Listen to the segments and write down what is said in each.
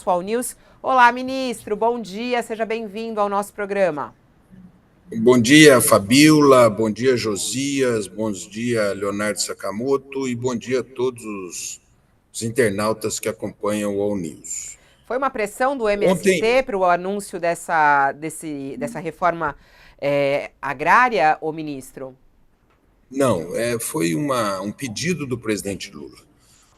nosso All News. Olá, ministro, bom dia, seja bem-vindo ao nosso programa. Bom dia, Fabíola, bom dia, Josias, bom dia, Leonardo Sakamoto, e bom dia a todos os internautas que acompanham o All News. Foi uma pressão do MST para o anúncio dessa reforma agrária, ô ministro? Não, foi um pedido do presidente Lula.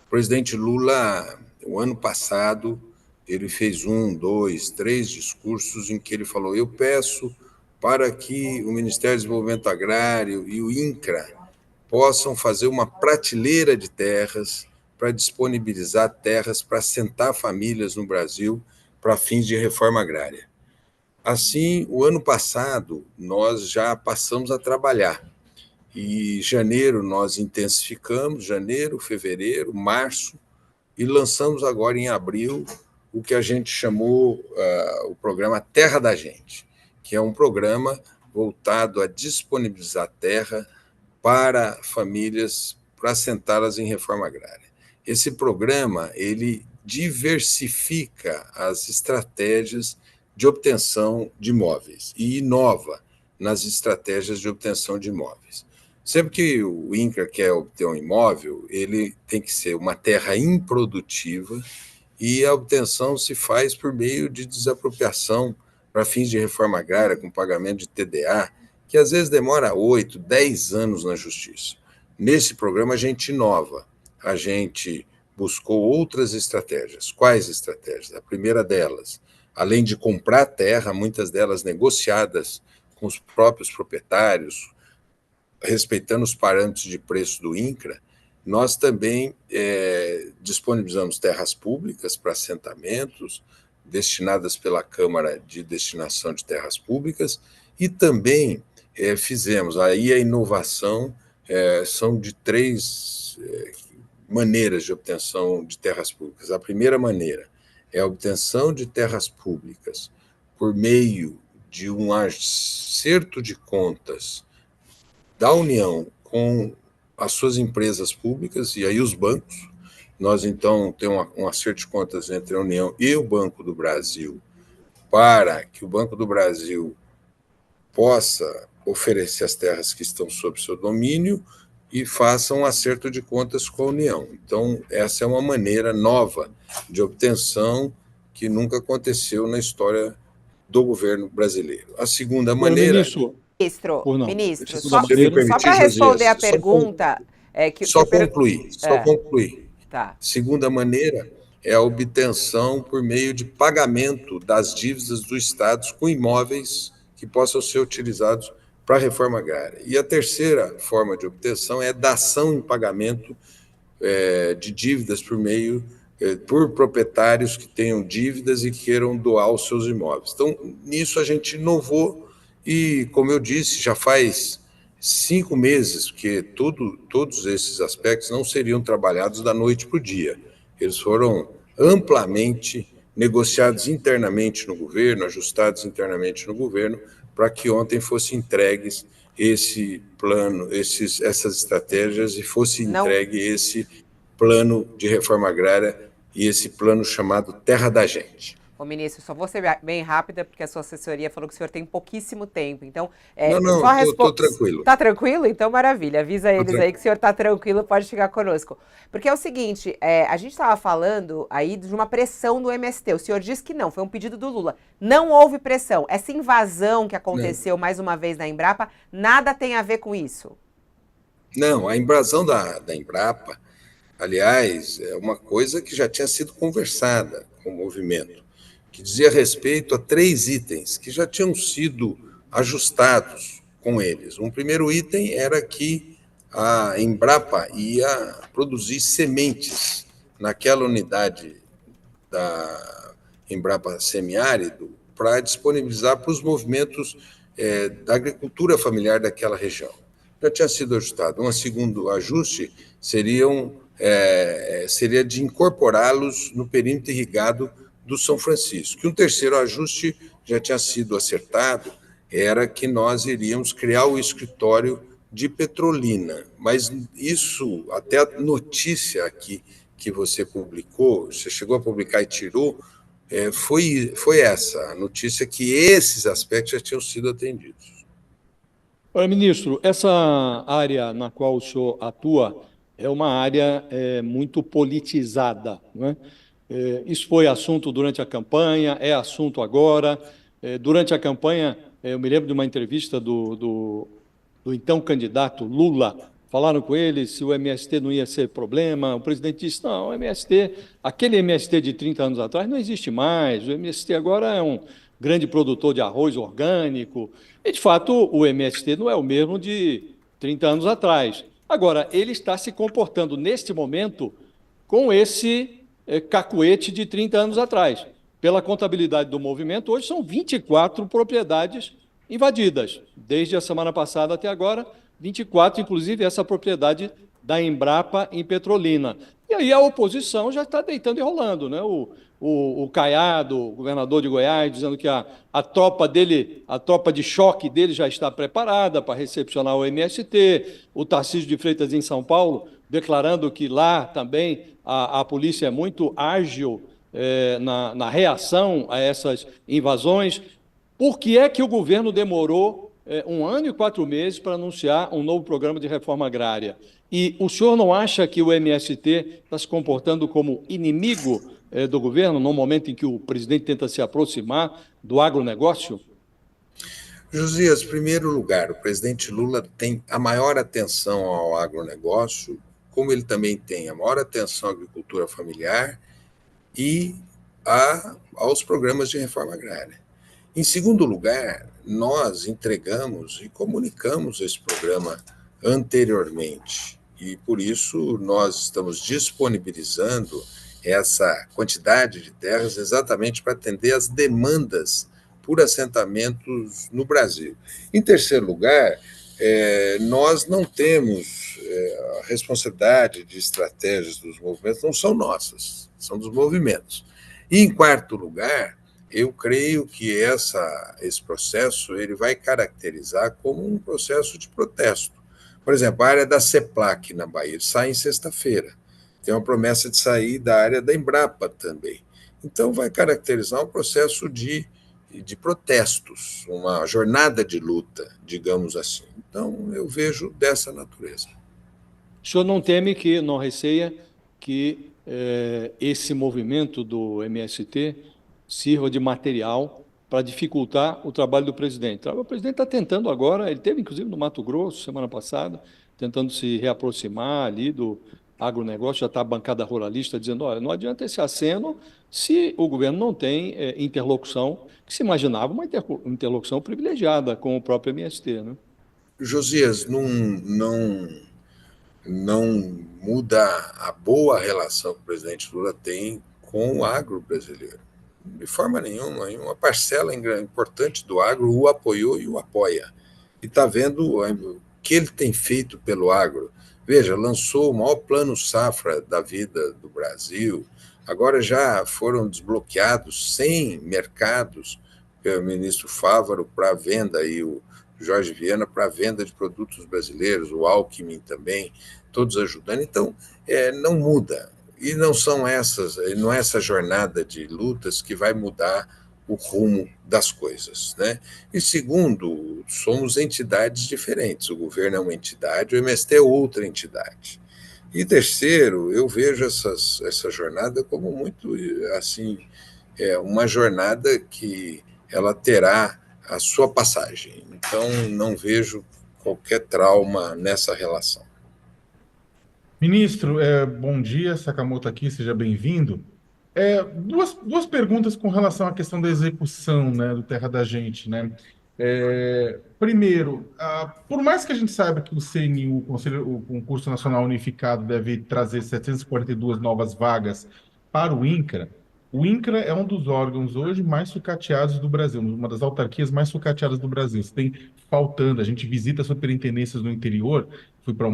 O presidente Lula, o ano passado, ele fez 1, 2, 3 discursos em que ele falou: eu peço para que o Ministério do Desenvolvimento Agrário e o INCRA possam fazer uma prateleira de terras para disponibilizar terras para assentar famílias no Brasil para fins de reforma agrária. Assim, o ano passado, nós já passamos a trabalhar. E janeiro nós intensificamos, janeiro, fevereiro, março, e lançamos agora em abril o que a gente chamou o programa Terra da Gente, que é um programa voltado a disponibilizar terra para famílias, para assentá-las em reforma agrária. Esse programa, ele diversifica as estratégias de obtenção de imóveis e inova nas estratégias de obtenção de imóveis. Sempre que o INCRA quer obter um imóvel, ele tem que ser uma terra improdutiva e a obtenção se faz por meio de desapropriação para fins de reforma agrária, com pagamento de TDA, que às vezes demora 8, 10 anos na justiça. Nesse programa a gente inova, a gente buscou outras estratégias. Quais estratégias? A primeira delas, além de comprar terra, muitas delas negociadas com os próprios proprietários, respeitando os parâmetros de preço do INCRA, nós também disponibilizamos terras públicas para assentamentos, destinadas pela Câmara de Destinação de Terras Públicas, e também fizemos, aí a inovação são de 3 maneiras de obtenção de terras públicas. A primeira maneira é a obtenção de terras públicas por meio de um acerto de contas da União com as suas empresas públicas, e aí os bancos. Nós, então, temos um acerto de contas entre a União e o Banco do Brasil, para que o Banco do Brasil possa oferecer as terras que estão sob seu domínio e faça um acerto de contas com a União. Então, essa é uma maneira nova de obtenção que nunca aconteceu na história do governo brasileiro. A segunda maneira... Ministro, só para responder a pergunta... Só concluir. Tá. Segunda maneira é a obtenção por meio de pagamento das dívidas dos estados com imóveis que possam ser utilizados para a reforma agrária. E a terceira forma de obtenção é dação em pagamento de dívidas por proprietários que tenham dívidas e queiram doar os seus imóveis. Então, nisso a gente inovou e, como eu disse, já faz 5 meses que todos esses aspectos não seriam trabalhados da noite para o dia. Eles foram amplamente negociados internamente no governo, ajustados internamente no governo, para que ontem fossem entregues esse plano, essas estratégias, e fosse entregue esse plano de reforma agrária e esse plano chamado Terra da Gente. Ô, ministro, só vou ser bem rápida, porque a sua assessoria falou que o senhor tem pouquíssimo tempo. Então, não, estou tranquilo. Está tranquilo? Então, maravilha. Avisa eles aí que o senhor está tranquilo, pode ficar conosco. Porque é o seguinte, a gente estava falando aí de uma pressão do MST. O senhor disse que não, foi um pedido do Lula. Não houve pressão. Essa invasão que aconteceu mais uma vez na Embrapa, nada tem a ver com isso? Não, a invasão da Embrapa, aliás, é uma coisa que já tinha sido conversada com o movimento, que dizia respeito a 3 itens que já tinham sido ajustados com eles. Um primeiro item era que a Embrapa ia produzir sementes naquela unidade da Embrapa Semiárido para disponibilizar para os movimentos da agricultura familiar daquela região. Já tinha sido ajustado. Um segundo ajuste seria de incorporá-los no perímetro irrigado do São Francisco. E um terceiro ajuste já tinha sido acertado, era que nós iríamos criar o escritório de Petrolina. Mas isso, até a notícia aqui que você publicou, você chegou a publicar e tirou, Foi essa a notícia, que esses aspectos já tinham sido atendidos. Ora, ministro, essa área na qual o senhor atua é uma área muito politizada, não é? Isso foi assunto durante a campanha, é assunto agora. Durante a campanha, eu me lembro de uma entrevista do então candidato Lula. Falaram com ele se o MST não ia ser problema. O presidente disse: não, o MST, aquele MST de 30 anos atrás não existe mais. O MST agora é um grande produtor de arroz orgânico. E, de fato, o MST não é o mesmo de 30 anos atrás. Agora, ele está se comportando, neste momento, com esse cacuete de 30 anos atrás. Pela contabilidade do movimento, hoje são 24 propriedades invadidas. Desde a semana passada até agora, 24, inclusive essa propriedade da Embrapa em Petrolina. E aí a oposição já está deitando e rolando, né? O Caiado, o governador de Goiás, dizendo que a tropa dele, a tropa de choque dele já está preparada para recepcionar o MST. O Tarcísio de Freitas, em São Paulo, declarando que lá também a polícia é muito ágil na reação a essas invasões. Por que é que o governo demorou 1 ano e 4 meses para anunciar um novo programa de reforma agrária? E o senhor não acha que o MST está se comportando como inimigo do governo, no momento em que o presidente tenta se aproximar do agronegócio? Josias, em primeiro lugar, o presidente Lula tem a maior atenção ao agronegócio, como ele também tem a maior atenção à agricultura familiar e aos programas de reforma agrária. Em segundo lugar, nós entregamos e comunicamos esse programa anteriormente, e por isso nós estamos disponibilizando essa quantidade de terras exatamente para atender às demandas por assentamentos no Brasil. Em terceiro lugar, nós não temos a responsabilidade de estratégias dos movimentos, não são nossas, são dos movimentos. E, em quarto lugar, eu creio que esse processo ele vai caracterizar como um processo de protesto. Por exemplo, a área da CEPLAC na Bahia sai em sexta-feira. Tem uma promessa de sair da área da Embrapa também. Então, vai caracterizar um processo de protestos, uma jornada de luta, digamos assim. Então, eu vejo dessa natureza. O senhor não teme que, não receia que esse movimento do MST sirva de material para dificultar o trabalho do presidente? O presidente está tentando agora, ele teve inclusive no Mato Grosso, semana passada, tentando se reaproximar ali do agronegócio, já está a bancada ruralista dizendo: olha, não adianta esse aceno se o governo não tem interlocução, que se imaginava uma interlocução privilegiada com o próprio MST, né? Josias, não muda a boa relação que o presidente Lula tem com o agro brasileiro. De forma nenhuma. Uma parcela importante do agro o apoiou e o apoia. E está vendo o que ele tem feito pelo agro. Veja, lançou o maior plano safra da vida do Brasil. Agora já foram desbloqueados 100 mercados pelo ministro Fávaro para venda, e o Jorge Viana para a venda de produtos brasileiros, o Alckmin também, todos ajudando. Então, não muda. E não é essa jornada de lutas que vai mudar o rumo das coisas, né? E segundo, somos entidades diferentes. O governo é uma entidade, o MST é outra entidade. E terceiro, eu vejo essa jornada como muito assim, uma jornada que ela terá a sua passagem. Então, não vejo qualquer trauma nessa relação. Ministro, bom dia, Sakamoto aqui, seja bem-vindo. Duas perguntas com relação à questão da execução, né, do Terra da Gente, né? Primeiro, por mais que a gente saiba que o CNU, o Concurso Nacional Unificado, deve trazer 742 novas vagas para o INCRA é um dos órgãos hoje mais sucateados do Brasil, uma das autarquias mais sucateadas do Brasil. Você tem faltando, a gente visita superintendências no interior, fui para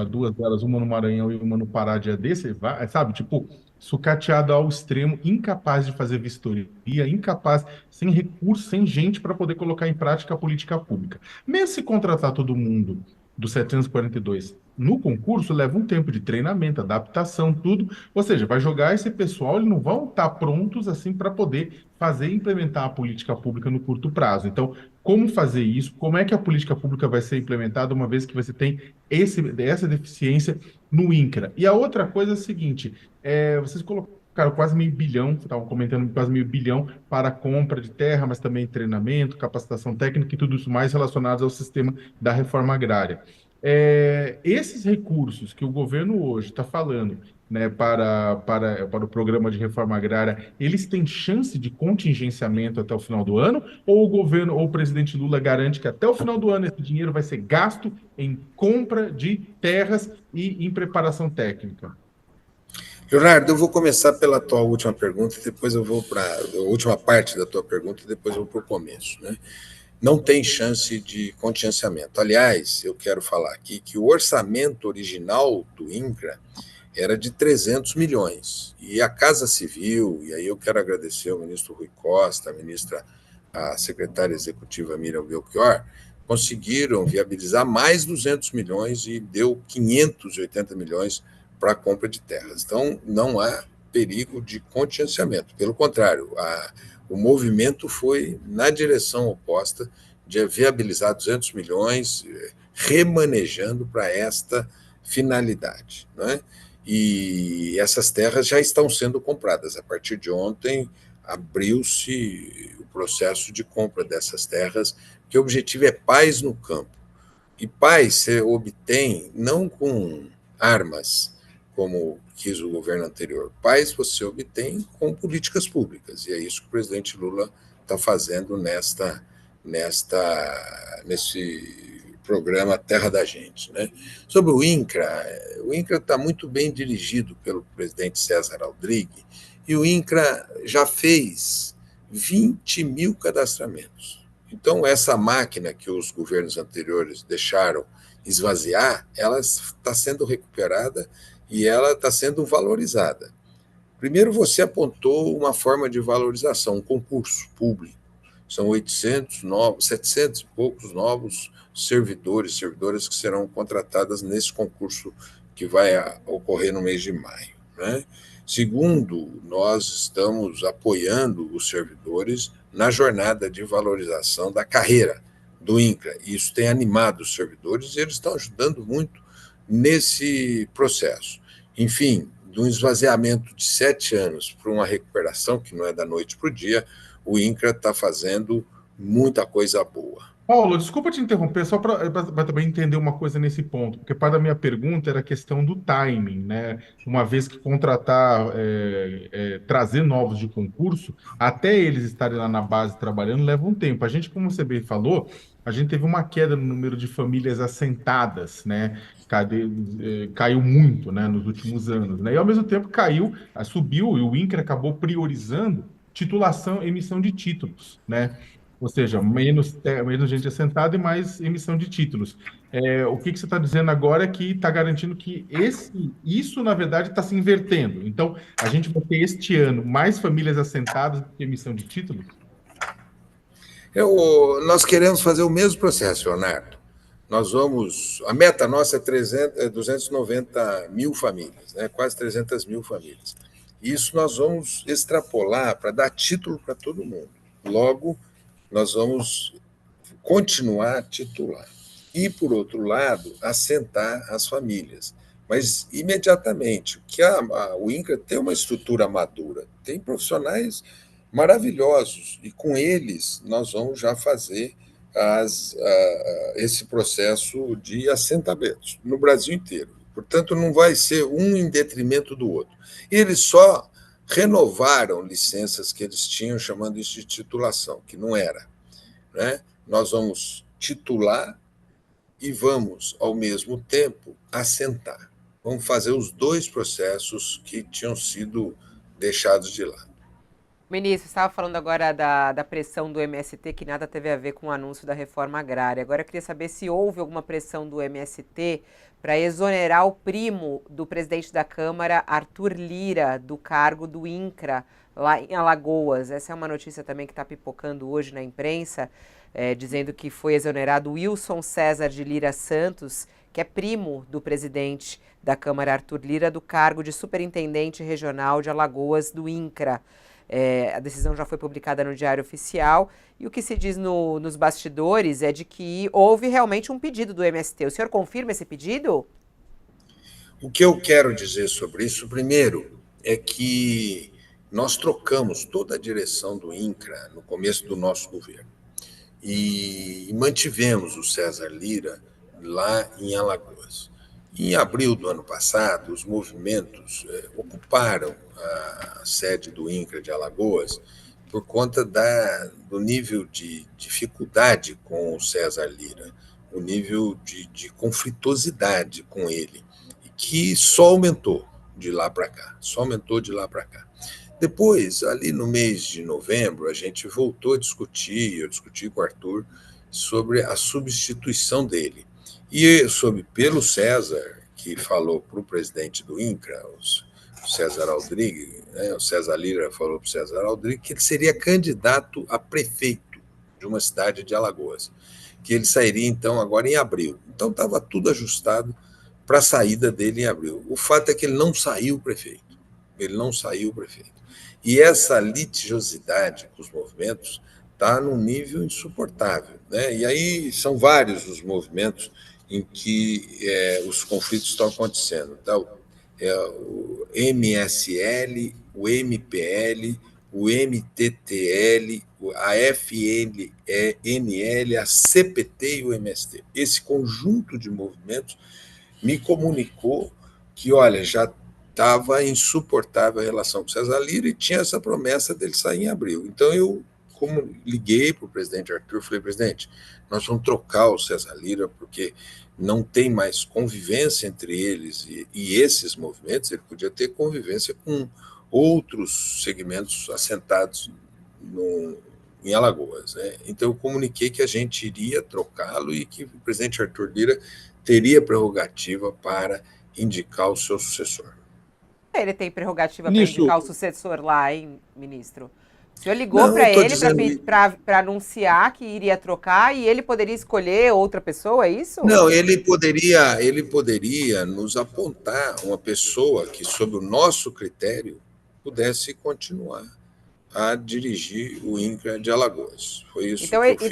duas delas, uma no Maranhão e uma no Pará dia desse, sabe, tipo, sucateado ao extremo, incapaz de fazer vistoria, incapaz, sem recursos, sem gente para poder colocar em prática a política pública. Mesmo se contratar todo mundo do 742 no concurso leva um tempo de treinamento, adaptação, tudo. Ou seja, vai jogar esse pessoal, eles não vão estar prontos assim para poder fazer e implementar a política pública no curto prazo. Então, como fazer isso? Como é que a política pública vai ser implementada uma vez que você tem essa deficiência no INCRA? E a outra coisa é a seguinte: vocês colocaram quase meio bilhão, estavam comentando quase meio bilhão para a compra de terra, mas também treinamento, capacitação técnica e tudo isso mais relacionado ao sistema da reforma agrária. Esses recursos que o governo hoje está falando, né, para o programa de reforma agrária, eles têm chance de contingenciamento até o final do ano? Ou o governo ou o presidente Lula garante que até o final do ano esse dinheiro vai ser gasto em compra de terras e em preparação técnica? Leonardo, eu vou começar pela tua última pergunta, depois eu vou para a última parte da tua pergunta, depois eu vou para o começo, né? Não tem chance de contingenciamento. Aliás, eu quero falar aqui que o orçamento original do INCRA era de 300 milhões. E a Casa Civil, e aí eu quero agradecer ao ministro Rui Costa, a secretária executiva Miriam Belchior, conseguiram viabilizar mais 200 milhões e deu 580 milhões para a compra de terras. Então, não há perigo de contingenciamento. Pelo contrário, o movimento foi na direção oposta de viabilizar 200 milhões, remanejando para esta finalidade. Não é? E essas terras já estão sendo compradas. A partir de ontem, abriu-se o processo de compra dessas terras, que o objetivo é paz no campo. E paz se obtém não com armas, como quis o governo anterior. Paz você obtém com políticas públicas, e é isso que o presidente Lula está fazendo nesse programa Terra da Gente. Né? Sobre o INCRA está muito bem dirigido pelo presidente César Aldrich, e o INCRA já fez 20 mil cadastramentos. Então, essa máquina que os governos anteriores deixaram esvaziar, ela está sendo recuperada e ela está sendo valorizada. Primeiro, você apontou uma forma de valorização, um concurso público. São 700 e poucos novos servidoras que serão contratadas nesse concurso que vai ocorrer no mês de maio. Né? Segundo, nós estamos apoiando os servidores na jornada de valorização da carreira do INCRA. Isso tem animado os servidores e eles estão ajudando muito nesse processo. Enfim, de um esvaziamento de 7 anos para uma recuperação, que não é da noite para o dia, o INCRA está fazendo muita coisa boa. Paulo, desculpa te interromper, só para também entender uma coisa nesse ponto, porque parte da minha pergunta era a questão do timing, né? Uma vez que contratar, trazer novos de concurso, até eles estarem lá na base trabalhando, leva um tempo. A gente, como você bem falou, a gente teve uma queda no número de famílias assentadas, né? Caiu muito, né, nos últimos anos, né? E ao mesmo tempo subiu e o INCRA acabou priorizando titulação, emissão de títulos, né? Ou seja, menos gente assentada e mais emissão de títulos. O que você está dizendo agora é que está garantindo que isso, na verdade, está se invertendo. Então, a gente vai ter este ano mais famílias assentadas do que emissão de títulos? Nós queremos fazer o mesmo processo, Leonardo. A meta nossa é 290 mil famílias, né? Quase 300 mil famílias. Isso nós vamos extrapolar para dar título para todo mundo. Logo, nós vamos continuar a titular. E, por outro lado, assentar as famílias. Mas, imediatamente, que o INCRA tem uma estrutura madura, tem profissionais maravilhosos, e com eles nós vamos já fazer esse processo de assentamentos no Brasil inteiro. Portanto, não vai ser um em detrimento do outro. Eles só renovaram licenças que eles tinham, chamando isso de titulação, que não era. Né? Nós vamos titular e vamos, ao mesmo tempo, assentar. Vamos fazer os dois processos que tinham sido deixados de lado. Ministro, você estava falando agora da pressão do MST, que nada teve a ver com o anúncio da reforma agrária. Agora eu queria saber se houve alguma pressão do MST para exonerar o primo do presidente da Câmara, Arthur Lira, do cargo do INCRA, lá em Alagoas. Essa é uma notícia também que está pipocando hoje na imprensa, dizendo que foi exonerado Wilson César de Lira Santos, que é primo do presidente da Câmara, Arthur Lira, do cargo de superintendente regional de Alagoas do INCRA. A decisão já foi publicada no Diário Oficial e o que se diz nos bastidores é de que houve realmente um pedido do MST. O senhor confirma esse pedido? O que eu quero dizer sobre isso, primeiro, é que nós trocamos toda a direção do INCRA no começo do nosso governo e mantivemos o César Lira lá em Alagoas. Em abril do ano passado, os movimentos ocuparam a sede do INCRA de Alagoas por conta do nível de dificuldade com o César Lira, o nível de conflitosidade com ele, que só aumentou de lá para cá, só aumentou de lá para cá. Depois, ali no mês de novembro, a gente voltou a discutir, eu discuti com o Arthur, sobre a substituição dele. E pelo César, que falou para o presidente do INCRA, o César Aldrich, né, o César Lira falou para o César Aldrich que ele seria candidato a prefeito de uma cidade de Alagoas, que ele sairia, então, agora em abril. Então, estava tudo ajustado para a saída dele em abril. O fato é que ele não saiu prefeito. Ele não saiu prefeito. E essa litigiosidade com os movimentos está num nível insuportável, né? E aí são vários os movimentos em que os conflitos estão acontecendo. Então, o MSL, o MPL, o MTTL, a FNL, a CPT e o MST. Esse conjunto de movimentos me comunicou que, olha, já estava insuportável a relação com o César Lira e tinha essa promessa dele sair em abril. Então, eu liguei para o presidente Arthur, falei, presidente, nós vamos trocar o César Lira, porque não tem mais convivência entre eles e esses movimentos, ele podia ter convivência com outros segmentos assentados em Alagoas, né? Então, eu comuniquei que a gente iria trocá-lo e que o presidente Arthur Lira teria prerrogativa para indicar o seu sucessor. Ele tem prerrogativa para indicar o sucessor lá, hein, ministro? O senhor ligou para ele para anunciar que iria trocar e ele poderia escolher outra pessoa, é isso? Não, ele poderia nos apontar uma pessoa que, sob o nosso critério, pudesse continuar a dirigir o INCRA de Alagoas. Foi isso que eu fiz.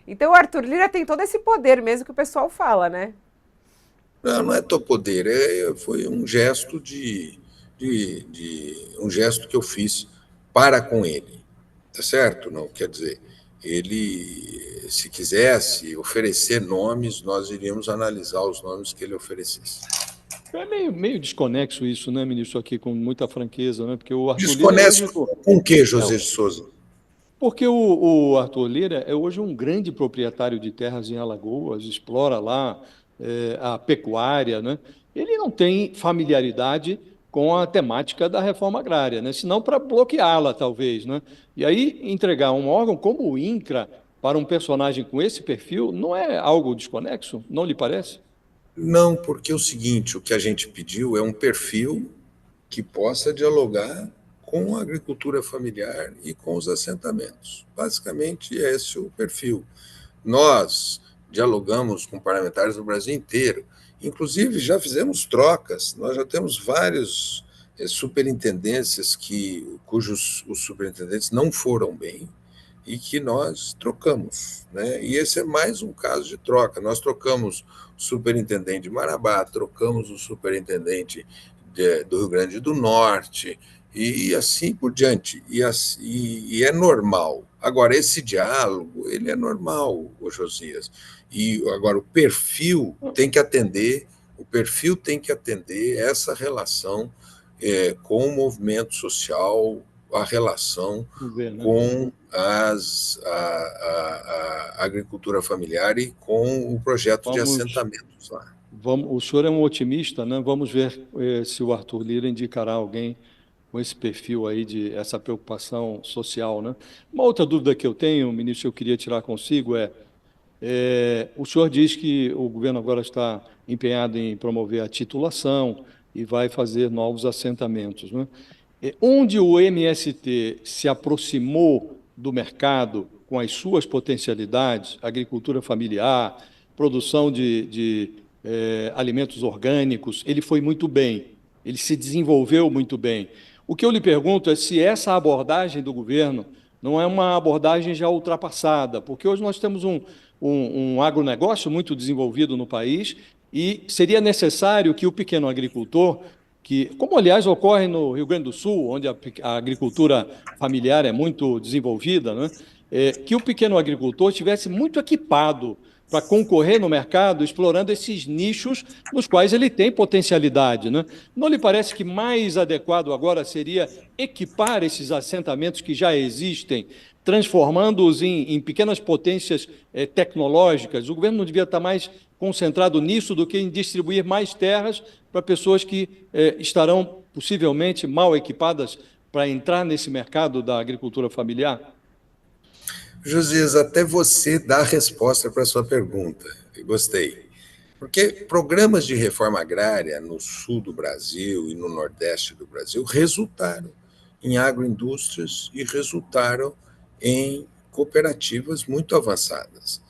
Então o Arthur Lira tem todo esse poder mesmo que o pessoal fala, né? Não é teu poder, foi um gesto um gesto que eu fiz para com ele, tá certo? Não quer dizer, ele, se quisesse oferecer nomes, nós iríamos analisar os nomes que ele oferecesse. É meio desconexo isso, né, ministro, aqui com muita franqueza, né? Porque o Arthur desconexo Lira com o que, José de Souza? Porque o Arthur Lira é hoje um grande proprietário de terras em Alagoas, explora lá a pecuária, né? Ele não tem familiaridade com a temática da reforma agrária, né? Senão para bloqueá-la, talvez, né? E aí entregar um órgão como o INCRA para um personagem com esse perfil não é algo desconexo? Não lhe parece? Não, porque é o seguinte, o que a gente pediu é um perfil que possa dialogar com a agricultura familiar e com os assentamentos. Basicamente, esse é o perfil. Nós dialogamos com parlamentares do Brasil inteiro. Inclusive, já fizemos trocas. Nós já temos várias superintendências cujos os superintendentes não foram bem e que nós trocamos, né? E esse é mais um caso de troca. Nós trocamos o superintendente de Marabá, trocamos o superintendente do Rio Grande do Norte, e assim por diante. E é normal. Agora, esse diálogo, ele é normal, Josias. E agora o perfil tem que atender essa relação com o movimento social, a relação com a agricultura familiar e com o projeto de assentamentos lá. O senhor é um otimista, né? Vamos ver se o Arthur Lira indicará alguém com esse perfil aí de essa preocupação social, né? Uma outra dúvida que eu tenho, ministro, eu queria tirar consigo o senhor diz que o governo agora está empenhado em promover a titulação e vai fazer novos assentamentos, né? Onde o MST se aproximou do mercado com as suas potencialidades, agricultura familiar, produção de alimentos orgânicos, ele foi muito bem, ele se desenvolveu muito bem. O que eu lhe pergunto é se essa abordagem do governo não é uma abordagem já ultrapassada, porque hoje nós temos um agronegócio muito desenvolvido no país e seria necessário que o pequeno agricultor, que, como aliás ocorre no Rio Grande do Sul, onde a agricultura familiar é muito desenvolvida, né, que o pequeno agricultor estivesse muito equipado para concorrer no mercado, explorando esses nichos nos quais ele tem potencialidade, né? Não lhe parece que mais adequado agora seria equipar esses assentamentos que já existem, transformando-os em pequenas potências tecnológicas? O governo não devia estar mais concentrado nisso do que em distribuir mais terras para pessoas que estarão possivelmente mal equipadas para entrar nesse mercado da agricultura familiar? Josias, até você dá a resposta para a sua pergunta. Eu gostei. Porque programas de reforma agrária no sul do Brasil e no nordeste do Brasil resultaram em agroindústrias e resultaram em cooperativas muito avançadas.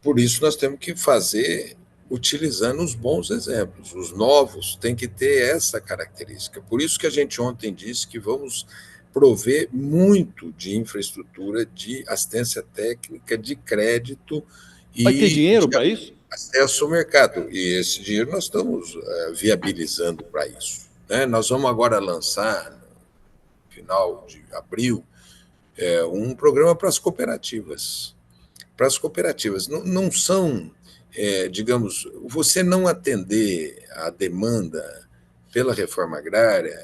Por isso, nós temos que fazer utilizando os bons exemplos. Os novos têm que ter essa característica. Por isso que a gente ontem disse que vamos prover muito de infraestrutura, de assistência técnica, de crédito Vai ter e dinheiro de para isso? acesso ao mercado. E esse dinheiro nós estamos viabilizando para isso, né? Nós vamos agora lançar, no final de abril, um programa para as cooperativas. Para as cooperativas. Não são, digamos, você não atender à demanda pela reforma agrária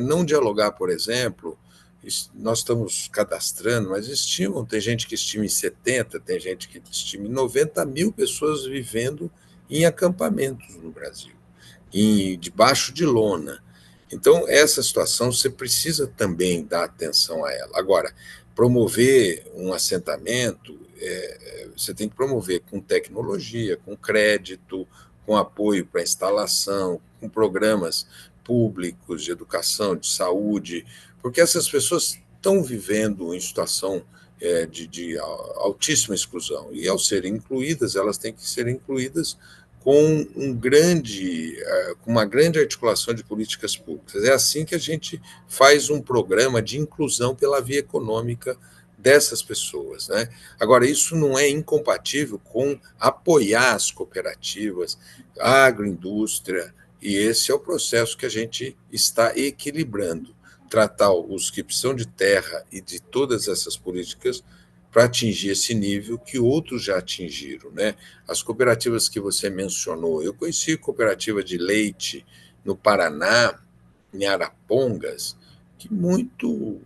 não dialogar, por exemplo, nós estamos cadastrando, mas estimam, tem gente que estima em 70, tem gente que estima em 90 mil pessoas vivendo em acampamentos no Brasil, debaixo de lona. Então, essa situação você precisa também dar atenção a ela. Agora, promover um assentamento, você tem que promover com tecnologia, com crédito, com apoio para instalação, com programas públicos de educação, de saúde, porque essas pessoas estão vivendo em situação de altíssima exclusão. E, ao serem incluídas, elas têm que ser incluídas com uma grande articulação de políticas públicas. É assim que a gente faz um programa de inclusão pela via econômica dessas pessoas, né? Agora, isso não é incompatível com apoiar as cooperativas, a agroindústria, e esse é o processo que a gente está equilibrando, tratar os que precisam de terra e de todas essas políticas para atingir esse nível que outros já atingiram, né? As cooperativas que você mencionou, eu conheci cooperativa de leite no Paraná, em Arapongas, que muito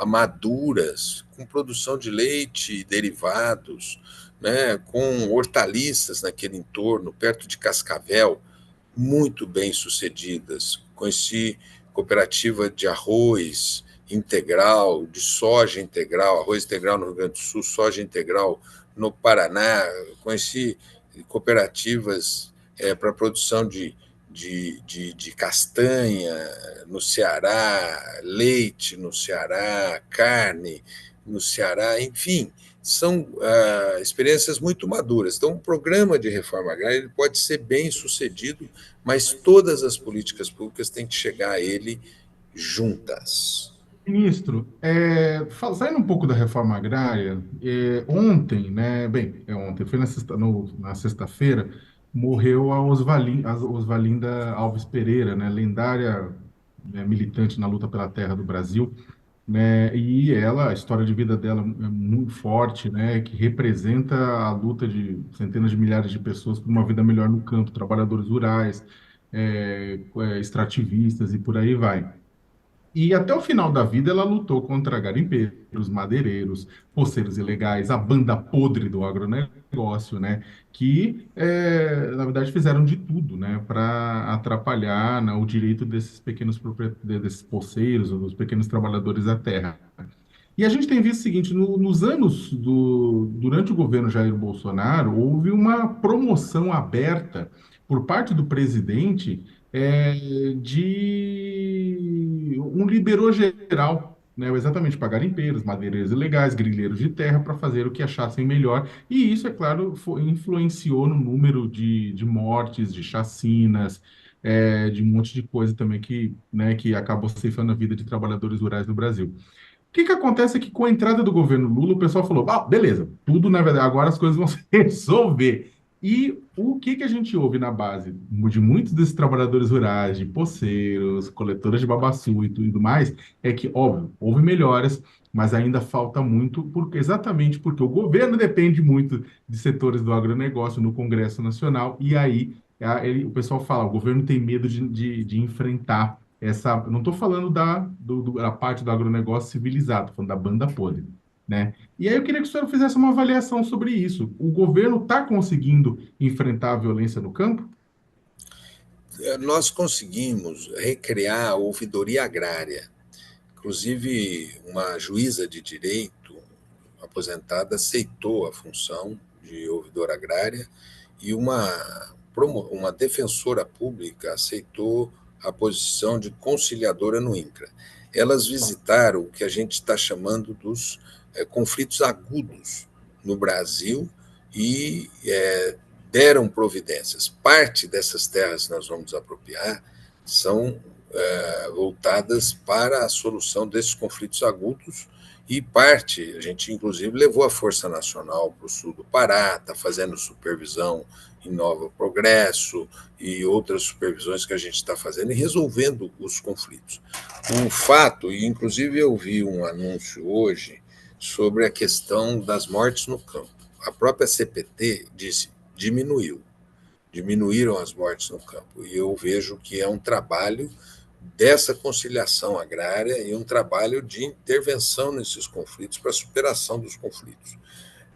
maduras, com produção de leite e derivados, né? Com hortaliças naquele entorno, perto de Cascavel, muito bem sucedidas. Conheci cooperativa de arroz integral, de soja integral, arroz integral no Rio Grande do Sul, soja integral no Paraná. Conheci cooperativas para produção de castanha no Ceará, leite no Ceará, carne no Ceará, enfim, são experiências muito maduras. Então, o programa de reforma agrária ele pode ser bem sucedido, mas todas as políticas públicas têm que chegar a ele juntas. Ministro, saindo um pouco da reforma agrária, ontem, né, ontem, foi na sexta-feira, morreu a Osvalinda Alves Pereira, né, lendária, né, militante na luta pela terra do Brasil, né, e a história de vida dela é muito forte, né, que representa a luta de centenas de milhares de pessoas por uma vida melhor no campo, trabalhadores rurais, extrativistas e por aí vai. E até o final da vida ela lutou contra garimpeiros, madeireiros, poceiros ilegais, a banda podre do agronegócio, né? Que, na verdade, fizeram de tudo, né? Para atrapalhar, né, o direito desses desses poceiros, ou dos pequenos trabalhadores da terra. E a gente tem visto o seguinte, nos anos durante o governo Jair Bolsonaro, houve uma promoção aberta por parte do presidente de um liberou geral, né, exatamente para garimpeiros, madeireiros ilegais, grileiros de terra, para fazer o que achassem melhor. E isso, é claro, influenciou no número de mortes, de chacinas, de um monte de coisa também que, né, que acabou ceifando a vida de trabalhadores rurais no Brasil. O que que acontece é que com a entrada do governo Lula, o pessoal falou, ah, beleza, tudo, na verdade, agora as coisas vão se resolver. E o que que a gente ouve na base de muitos desses trabalhadores rurais, de poceiros, coletoras de babaçu e tudo mais, é que, óbvio, houve melhoras, mas ainda falta muito, exatamente porque o governo depende muito de setores do agronegócio no Congresso Nacional, e aí o pessoal fala, o governo tem medo de enfrentar eu não estou falando da parte do agronegócio civilizado, estou falando da banda podre, né? E aí eu queria que o senhor fizesse uma avaliação sobre isso. O governo está conseguindo enfrentar a violência no campo? Nós conseguimos recriar a ouvidoria agrária. Inclusive, uma juíza de direito aposentada aceitou a função de ouvidora agrária e uma defensora pública aceitou a posição de conciliadora no INCRA. Elas visitaram o que a gente está chamando dos conflitos agudos no Brasil e deram providências. Parte dessas terras que nós vamos desapropriar são voltadas para a solução desses conflitos agudos e parte, a gente inclusive levou a Força Nacional para o sul do Pará, está fazendo supervisão em Nova Progresso e outras supervisões que a gente está fazendo e resolvendo os conflitos. Um fato, e inclusive eu vi um anúncio hoje sobre a questão das mortes no campo. A própria CPT disse, diminuíram as mortes no campo, e eu vejo que é um trabalho dessa conciliação agrária e um trabalho de intervenção nesses conflitos para a superação dos conflitos.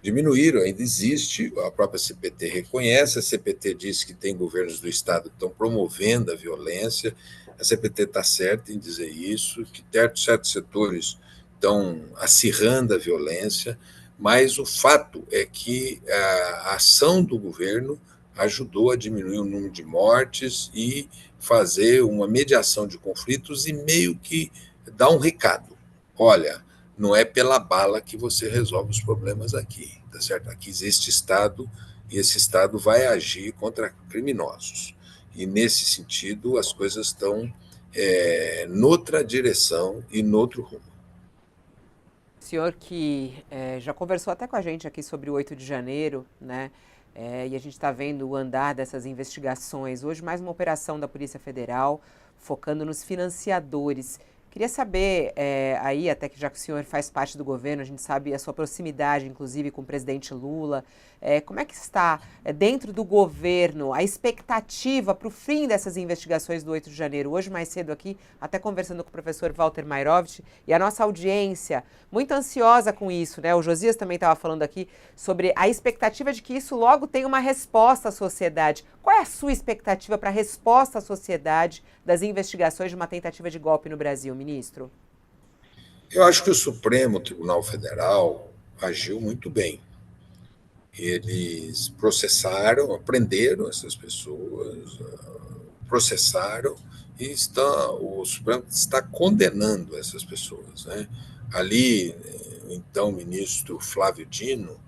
Diminuíram, ainda existe, a própria CPT reconhece, a CPT diz que tem governos do Estado que estão promovendo a violência, a CPT está certa em dizer isso, que certos setores estão acirrando a violência, mas o fato é que a ação do governo ajudou a diminuir o número de mortes e fazer uma mediação de conflitos e meio que dar um recado. Olha, não é pela bala que você resolve os problemas aqui, tá certo? Aqui existe Estado e esse Estado vai agir contra criminosos. E, nesse sentido, as coisas estão noutra direção e noutro rumo. O senhor que já conversou até com a gente aqui sobre o 8 de janeiro, né? E a gente está vendo o andar dessas investigações. Hoje, mais uma operação da Polícia Federal focando nos financiadores. Queria saber, aí, até que já que o senhor faz parte do governo, a gente sabe a sua proximidade, inclusive, com o presidente Lula, como é que está, dentro do governo, a expectativa para o fim dessas investigações do 8 de janeiro? Hoje, mais cedo aqui, até conversando com o professor Walter Mairovich, e a nossa audiência muito ansiosa com isso, né? O Josias também estava falando aqui sobre a expectativa de que isso logo tenha uma resposta à sociedade. Qual é a sua expectativa para a resposta à sociedade das investigações de uma tentativa de golpe no Brasil, ministro? Eu acho que o Supremo Tribunal Federal agiu muito bem. Eles processaram, prenderam essas pessoas, processaram e o Supremo está condenando essas pessoas, né? Ali, então, o ministro Flávio Dino,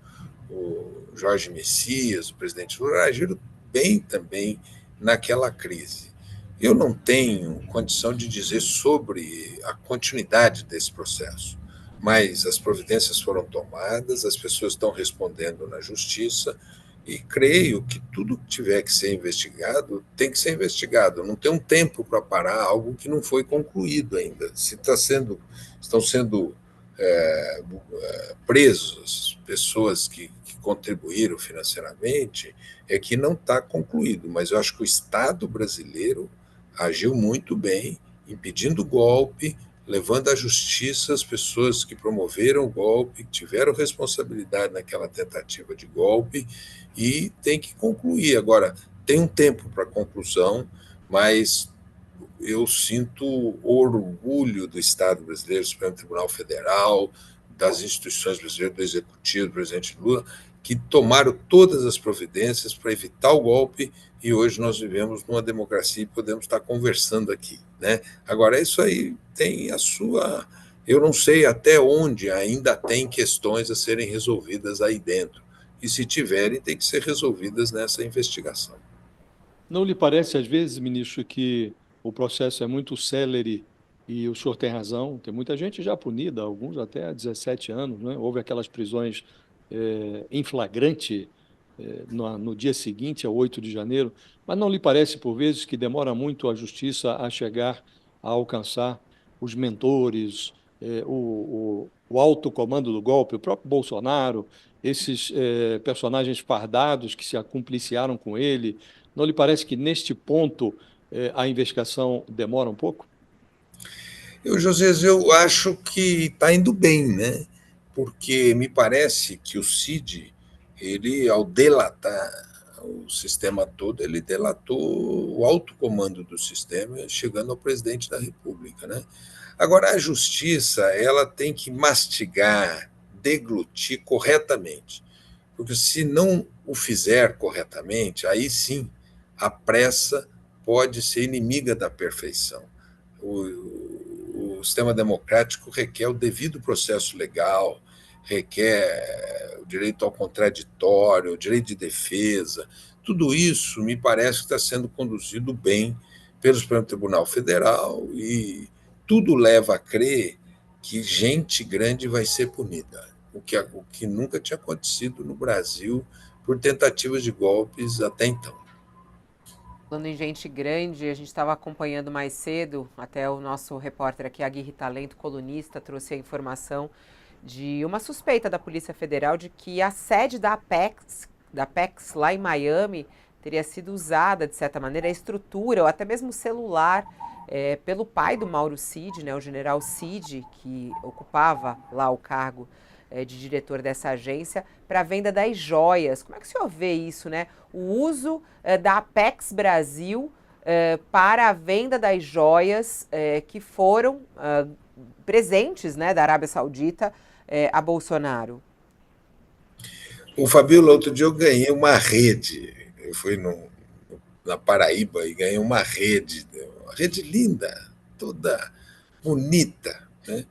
o Jorge Messias, o presidente Lula, agiram bem também naquela crise. Eu não tenho condição de dizer sobre a continuidade desse processo, mas as providências foram tomadas, as pessoas estão respondendo na justiça e creio que tudo que tiver que ser investigado tem que ser investigado. Não tem um tempo para parar algo que não foi concluído ainda. Se estão sendo presos pessoas que contribuíram financeiramente, é que não está concluído. Mas eu acho que o Estado brasileiro agiu muito bem, impedindo o golpe, levando à justiça as pessoas que promoveram o golpe, que tiveram responsabilidade naquela tentativa de golpe, e tem que concluir. Agora, tem um tempo para conclusão, mas eu sinto orgulho do Estado brasileiro, do Supremo Tribunal Federal, das instituições brasileiras, do Executivo, do presidente Lula, que tomaram todas as providências para evitar o golpe, e hoje nós vivemos numa democracia e podemos estar conversando aqui, né? Agora, isso aí tem a sua... Eu não sei até onde ainda tem questões a serem resolvidas aí dentro, e se tiverem, tem que ser resolvidas nessa investigação. Não lhe parece, às vezes, ministro, que o processo é muito célere e o senhor tem razão? Tem muita gente já punida, alguns até há 17 anos, né? Houve aquelas prisões em flagrante no dia seguinte, ao 8 de janeiro, mas não lhe parece, por vezes, que demora muito a justiça a chegar a alcançar os mentores, o alto comando do golpe, o próprio Bolsonaro, esses personagens fardados que se acumpliciaram com ele? Não lhe parece que, neste ponto, a investigação demora um pouco? José, eu acho que está indo bem, né? Porque me parece que o Cid, ele, ao delatar o sistema todo, ele delatou o alto comando do sistema, chegando ao presidente da República, né? Agora, a justiça, ela tem que mastigar, deglutir corretamente, porque se não o fizer corretamente, aí sim a pressa pode ser inimiga da perfeição. O sistema democrático requer o devido processo legal, requer o direito ao contraditório, o direito de defesa. Tudo isso me parece que está sendo conduzido bem pelo Supremo Tribunal Federal, e tudo leva a crer que gente grande vai ser punida, o que nunca tinha acontecido no Brasil por tentativas de golpes até então. Falando em gente grande, a gente estava acompanhando mais cedo, até o nosso repórter aqui, Aguirre Talento, colunista, trouxe a informação de uma suspeita da Polícia Federal de que a sede da Apex lá em Miami teria sido usada, de certa maneira, a estrutura ou até mesmo o celular pelo pai do Mauro Cid, né, o general Cid, que ocupava lá o cargo de diretor dessa agência, para a venda das joias. Como é que o senhor vê isso, né? O uso da Apex Brasil para a venda das joias que foram presentes, né, da Arábia Saudita a Bolsonaro. O Fabíola, outro dia eu ganhei uma rede. Eu fui na Paraíba e ganhei uma rede linda, toda bonita, né?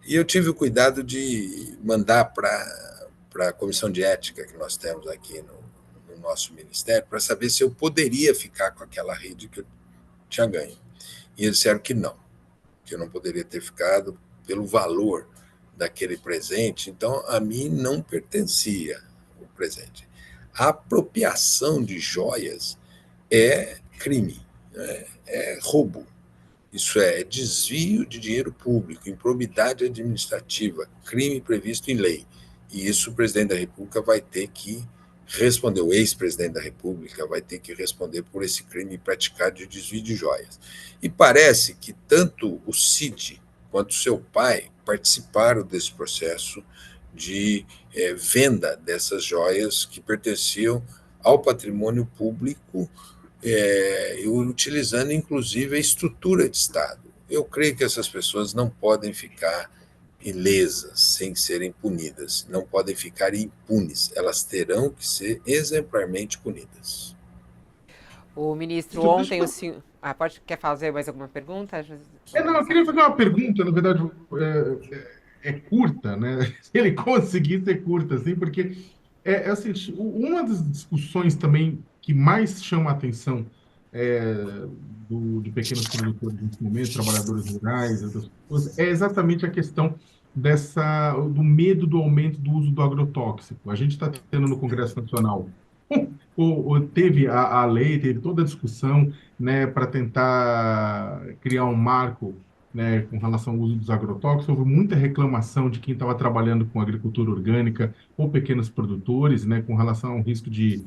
E eu tive o cuidado de mandar para a comissão de ética que nós temos aqui no nosso ministério, para saber se eu poderia ficar com aquela rede que eu tinha ganho. E eles disseram que eu não poderia ter ficado pelo valor daquele presente, então a mim não pertencia o presente. A apropriação de joias é crime, é roubo. Isso é desvio de dinheiro público, improbidade administrativa, crime previsto em lei. E isso o presidente da República vai ter que responder, o ex-presidente da República vai ter que responder por esse crime praticado de desvio de joias. E parece que tanto o Cid quanto seu pai participaram desse processo de venda dessas joias que pertenciam ao patrimônio público, utilizando inclusive a estrutura de Estado. Eu creio que essas pessoas não podem ficar ilesas sem serem punidas, não podem ficar impunes, elas terão que ser exemplarmente punidas. O ministro, ontem o senhor... quer fazer mais alguma pergunta? Não, eu queria fazer uma pergunta, na verdade, curta, né? Se ele conseguir ser curta, assim, porque assim, uma das discussões também que mais chama a atenção de pequenos produtores nesse momento, trabalhadores rurais, outras pessoas, é exatamente a questão do medo do aumento do uso do agrotóxico. A gente está tendo no Congresso Nacional, teve a lei, teve toda a discussão, né, para tentar criar um marco né, com relação ao uso dos agrotóxicos. Houve muita reclamação de quem estava trabalhando com agricultura orgânica ou pequenos produtores, né, com relação ao risco de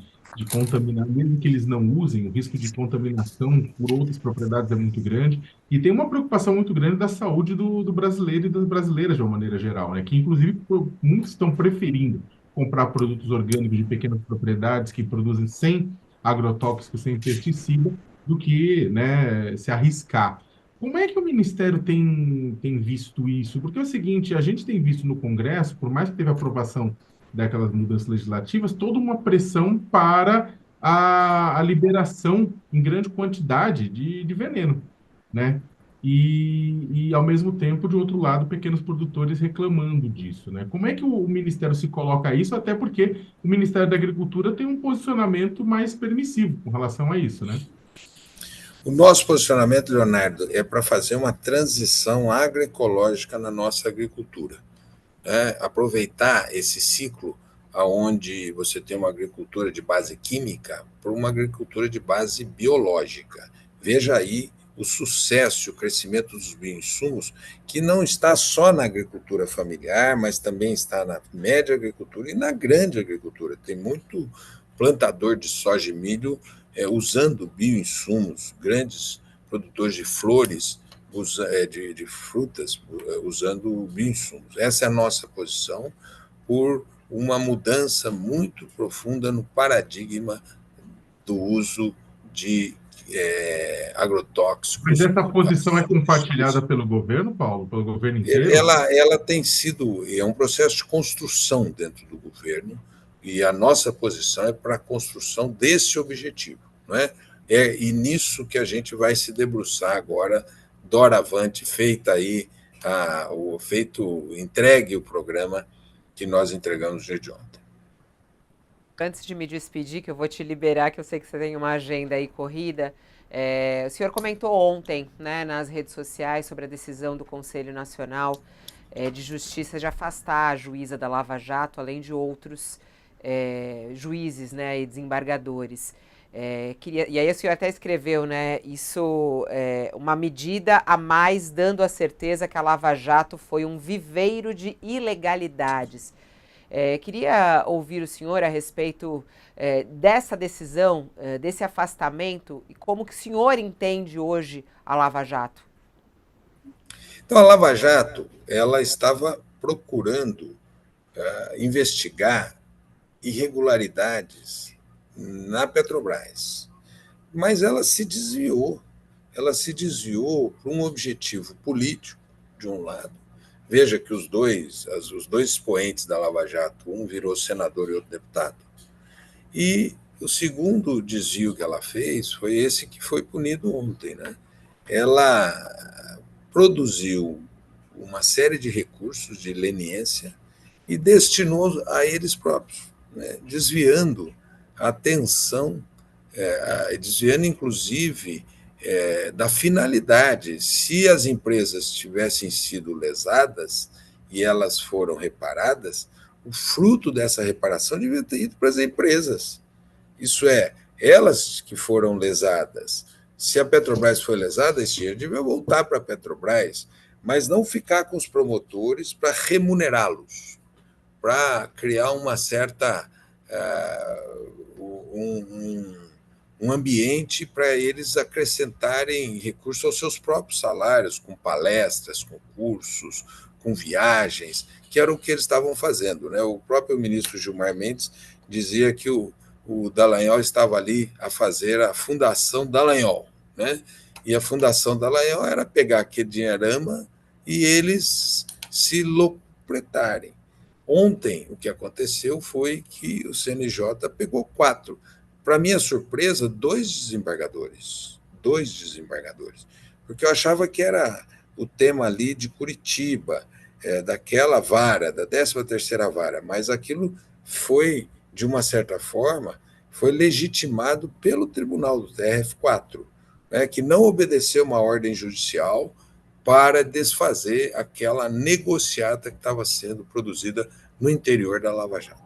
contaminar, mesmo que eles não usem, o risco de contaminação por outras propriedades é muito grande. E tem uma preocupação muito grande da saúde do brasileiro e das brasileiras de uma maneira geral, né, que inclusive muitos estão preferindo comprar produtos orgânicos de pequenas propriedades que produzem sem agrotóxicos, sem pesticida, do que, né, se arriscar. Como é que o Ministério tem visto isso? Porque é o seguinte, a gente tem visto no Congresso, por mais que teve aprovação daquelas mudanças legislativas, toda uma pressão para a liberação em grande quantidade de veneno, né? Ao mesmo tempo, de outro lado, pequenos produtores reclamando disso, né? Como é que o Ministério se coloca a isso? Até porque o Ministério da Agricultura tem um posicionamento mais permissivo com relação a isso, né? O nosso posicionamento, Leonardo, é para fazer uma transição agroecológica na nossa agricultura, né? Aproveitar esse ciclo onde você tem uma agricultura de base química para uma agricultura de base biológica. Veja aí o sucesso e o crescimento dos bioinsumos, que não está só na agricultura familiar, mas também está na média agricultura e na grande agricultura. Tem muito plantador de soja e milho usando bioinsumos, grandes produtores de flores, de frutas, usando bioinsumos. Essa é a nossa posição, por uma mudança muito profunda no paradigma do uso de Mas agrotóxicos. essa posição é compartilhada pelo governo, Paulo? Pelo governo inteiro? Ela tem sido, é um processo de construção dentro do governo, e a nossa posição é para a construção desse objetivo, não é? E nisso que a gente vai se debruçar agora, doravante, entregue o programa que nós entregamos no dia de ontem. Antes de me despedir, que eu vou te liberar, que eu sei que você tem uma agenda aí corrida, o senhor comentou ontem, né, nas redes sociais sobre a decisão do Conselho Nacional de Justiça de afastar a juíza da Lava Jato, além de outros juízes, né, e desembargadores. E aí o senhor até escreveu, né, isso uma medida a mais, dando a certeza que a Lava Jato foi um viveiro de ilegalidades. Queria ouvir o senhor a respeito dessa decisão, desse afastamento, e como que o senhor entende hoje a Lava Jato? Então, a Lava Jato, ela estava procurando investigar irregularidades na Petrobras, mas ela se desviou para um objetivo político, de um lado. Veja que os dois expoentes da Lava Jato, um virou senador e outro deputado, e o segundo desvio que ela fez foi esse que foi punido ontem, né? Ela produziu uma série de recursos de leniência e destinou a eles próprios, né? Desviando a atenção, desviando inclusive da finalidade. Se as empresas tivessem sido lesadas e elas foram reparadas, o fruto dessa reparação devia ter ido para as empresas. Isso é, elas que foram lesadas. Se a Petrobras foi lesada, esse dinheiro devia voltar para a Petrobras, mas não ficar com os promotores para remunerá-los, para criar uma certa um ambiente para eles acrescentarem recursos aos seus próprios salários, com palestras, com cursos, com viagens, que era o que eles estavam fazendo, né? O próprio ministro Gilmar Mendes dizia que o Dallagnol estava ali a fazer a Fundação Dallagnol, né? E a Fundação Dallagnol era pegar aquele dinheirama e eles se lopretarem. Ontem, o que aconteceu foi que o CNJ pegou 4. Para minha surpresa, 2 desembargadores. Porque eu achava que era o tema ali de Curitiba, daquela vara, da 13ª vara, mas aquilo foi, de uma certa forma, foi legitimado pelo tribunal do TRF4, né, que não obedeceu uma ordem judicial para desfazer aquela negociata que estava sendo produzida no interior da Lava Jato.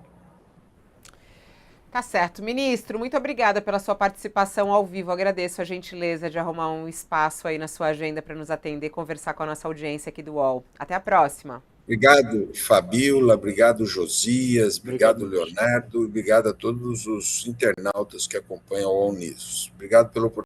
Tá certo. Ministro, muito obrigada pela sua participação ao vivo. Agradeço a gentileza de arrumar um espaço aí na sua agenda para nos atender, conversar com a nossa audiência aqui do UOL. Até a próxima. Obrigado, Fabíola, obrigado, Josias, obrigado, Leonardo, e obrigado a todos os internautas que acompanham o UOL News. Obrigado pela oportunidade.